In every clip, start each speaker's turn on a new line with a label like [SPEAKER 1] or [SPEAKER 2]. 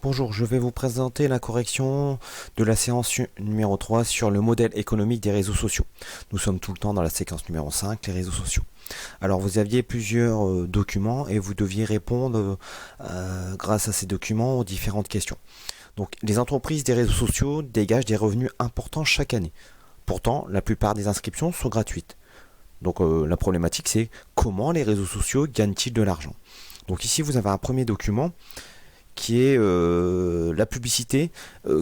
[SPEAKER 1] Bonjour, je vais vous présenter la correction de la séance numéro 3 sur le modèle économique des réseaux sociaux. Nous sommes tout le temps dans la séquence numéro 5, les réseaux sociaux. Alors vous aviez plusieurs documents et vous deviez répondre grâce à ces documents aux différentes questions. Donc les entreprises des réseaux sociaux dégagent des revenus importants chaque année. Pourtant, la plupart des inscriptions sont gratuites. Donc la problématique c'est comment les réseaux sociaux gagnent-ils de l'argent. Donc ici vous avez un premier document qui est la publicité,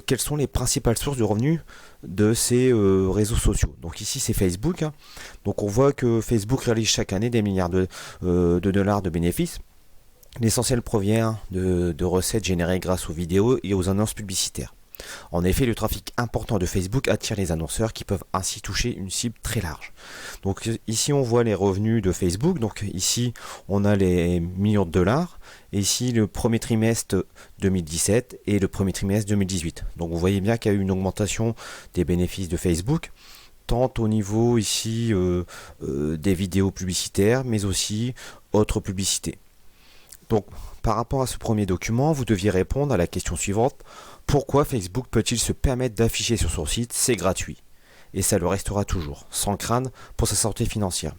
[SPEAKER 1] quelles sont les principales sources de revenus de ces réseaux sociaux. Donc ici c'est Facebook, hein. Donc on voit que Facebook réalise chaque année des milliards de dollars de bénéfices. L'essentiel provient de recettes générées grâce aux vidéos et aux annonces publicitaires. En effet, le trafic important de Facebook attire les annonceurs qui peuvent ainsi toucher une cible très large. Donc ici on voit les revenus de Facebook. Donc ici on a les millions de dollars. Et ici le premier trimestre 2017 et le premier trimestre 2018. Donc vous voyez bien qu'il y a eu une augmentation des bénéfices de Facebook, tant au niveau ici des vidéos publicitaires, mais aussi autres publicités. Donc par rapport à ce premier document, vous deviez répondre à la question suivante. Pourquoi Facebook peut-il se permettre d'afficher sur son site c'est gratuit? Et ça le restera toujours, sans craindre pour sa santé financière.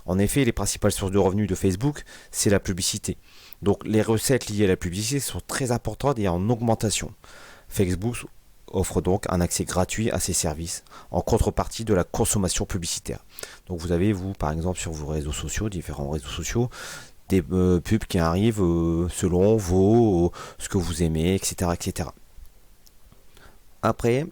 [SPEAKER 1] En effet, les principales sources de revenus de Facebook, c'est la publicité. Donc les recettes liées à la publicité sont très importantes et en augmentation. Facebook offre donc un accès gratuit à ses services en contrepartie de la consommation publicitaire. Donc vous avez, vous, par exemple, sur vos réseaux sociaux, différents réseaux sociaux, des pubs qui arrivent selon ce que vous aimez, etc., etc. Après,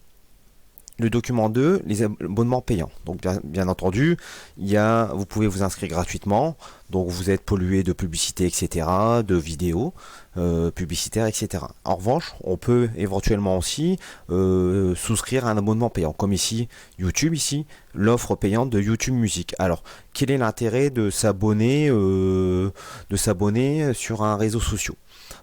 [SPEAKER 1] le document 2, les abonnements payants. Donc bien entendu, vous pouvez vous inscrire gratuitement. Donc vous êtes pollué de publicité, etc., de vidéos publicitaires, etc. En revanche, on peut éventuellement aussi souscrire à un abonnement payant. Comme ici, YouTube, l'offre payante de YouTube Music. Alors, quel est l'intérêt de s'abonner sur un réseau social?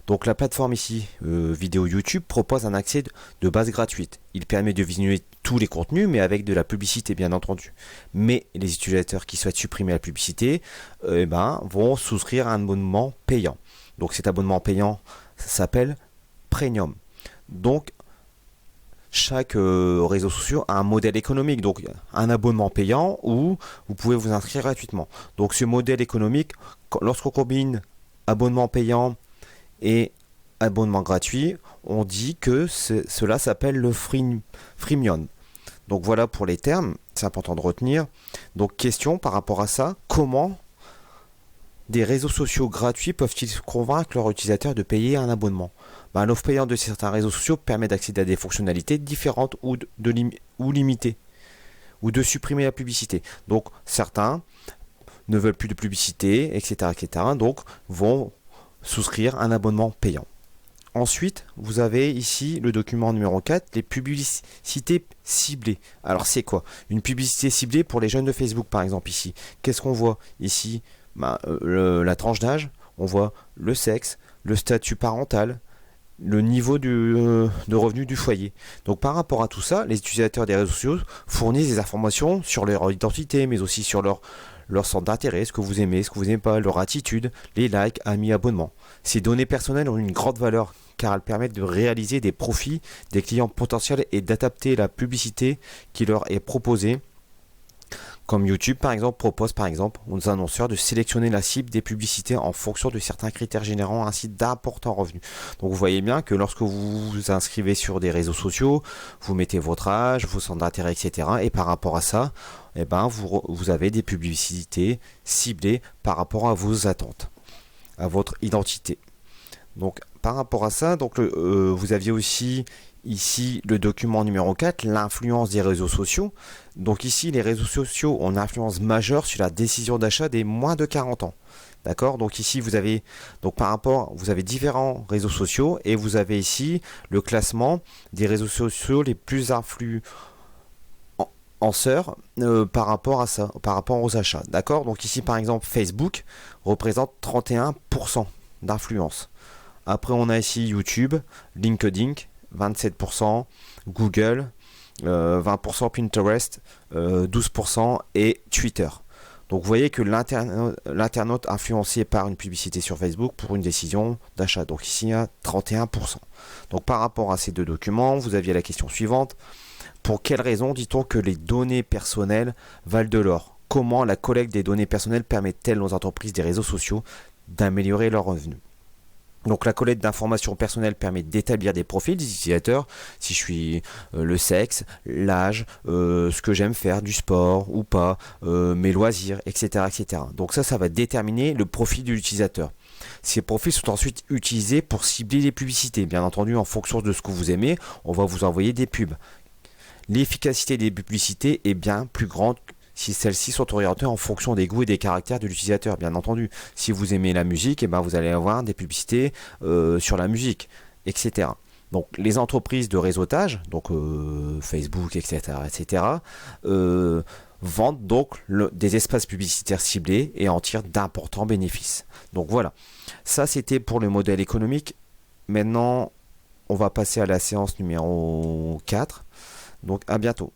[SPEAKER 1] Donc la plateforme ici, vidéo YouTube, propose un accès de base gratuite. Il permet de visionner tous les contenus, mais avec de la publicité bien entendu. Mais les utilisateurs qui souhaitent supprimer la publicité vont souscrire à un abonnement payant. Donc cet abonnement payant s'appelle Premium. Donc chaque réseau social a un modèle économique, donc un abonnement payant où vous pouvez vous inscrire gratuitement. Donc ce modèle économique, lorsqu'on combine abonnement payant et abonnement gratuit, on dit que cela s'appelle le freemium. Donc voilà pour les termes, c'est important de retenir. Donc question par rapport à ça, comment des réseaux sociaux gratuits peuvent-ils convaincre leurs utilisateurs de payer un abonnement? L'offre payante de certains réseaux sociaux permet d'accéder à des fonctionnalités différentes ou limitées, ou de supprimer la publicité. Donc certains ne veulent plus de publicité, etc., etc., donc vont souscrire un abonnement payant. Ensuite, vous avez ici le document numéro 4, les publicités ciblées. Alors c'est quoi? Une publicité ciblée pour les jeunes de Facebook par exemple ici. Qu'est-ce qu'on voit ici? La tranche d'âge, on voit le sexe, le statut parental, le niveau de revenu du foyer. Donc par rapport à tout ça, les utilisateurs des réseaux sociaux fournissent des informations sur leur identité, mais aussi sur leur centre d'intérêt, ce que vous aimez, ce que vous n'aimez pas, leur attitude, les likes, amis, abonnements. Ces données personnelles ont une grande valeur car elles permettent de réaliser des profits des clients potentiels et d'adapter la publicité qui leur est proposée. Comme YouTube par exemple propose par exemple aux annonceurs de sélectionner la cible des publicités en fonction de certains critères générant ainsi d'importants revenus. Donc vous voyez bien que lorsque vous vous inscrivez sur des réseaux sociaux, vous mettez votre âge, vos centres d'intérêt, etc. Et par rapport à ça, vous avez des publicités ciblées par rapport à vos attentes, à votre identité. Donc par rapport à ça, vous aviez aussi ici le document numéro 4, l'influence des réseaux sociaux. Donc ici, les réseaux sociaux ont une influence majeure sur la décision d'achat des moins de 40 ans. D'accord? Donc ici, vous avez différents réseaux sociaux et vous avez ici le classement des réseaux sociaux les plus influenceurs par rapport à ça, par rapport aux achats. D'accord? Donc ici, par exemple, Facebook représente 31% d'influence. Après, on a ici YouTube, LinkedIn, 27%, Google, 20%, Pinterest, 12% et Twitter. Donc vous voyez que l'internaute influencé par une publicité sur Facebook pour une décision d'achat. Donc ici, il y a 31%. Donc par rapport à ces deux documents, vous aviez la question suivante. Pour quelle raison dit-on que les données personnelles valent de l'or? Comment la collecte des données personnelles permet-elle aux entreprises des réseaux sociaux d'améliorer leurs revenus? Donc la collecte d'informations personnelles permet d'établir des profils des utilisateurs, si je suis le sexe, l'âge, ce que j'aime faire, du sport ou pas, mes loisirs, etc., etc. Donc ça va déterminer le profil de l'utilisateur. Ces profils sont ensuite utilisés pour cibler les publicités. Bien entendu, en fonction de ce que vous aimez, on va vous envoyer des pubs. L'efficacité des publicités est bien plus grande si celles-ci sont orientées en fonction des goûts et des caractères de l'utilisateur, bien entendu. Si vous aimez la musique, vous allez avoir des publicités sur la musique, etc. Donc les entreprises de réseautage, donc Facebook, etc., vendent donc des espaces publicitaires ciblés et en tirent d'importants bénéfices. Donc voilà, ça c'était pour le modèle économique. Maintenant, on va passer à la séance numéro 4. Donc à bientôt.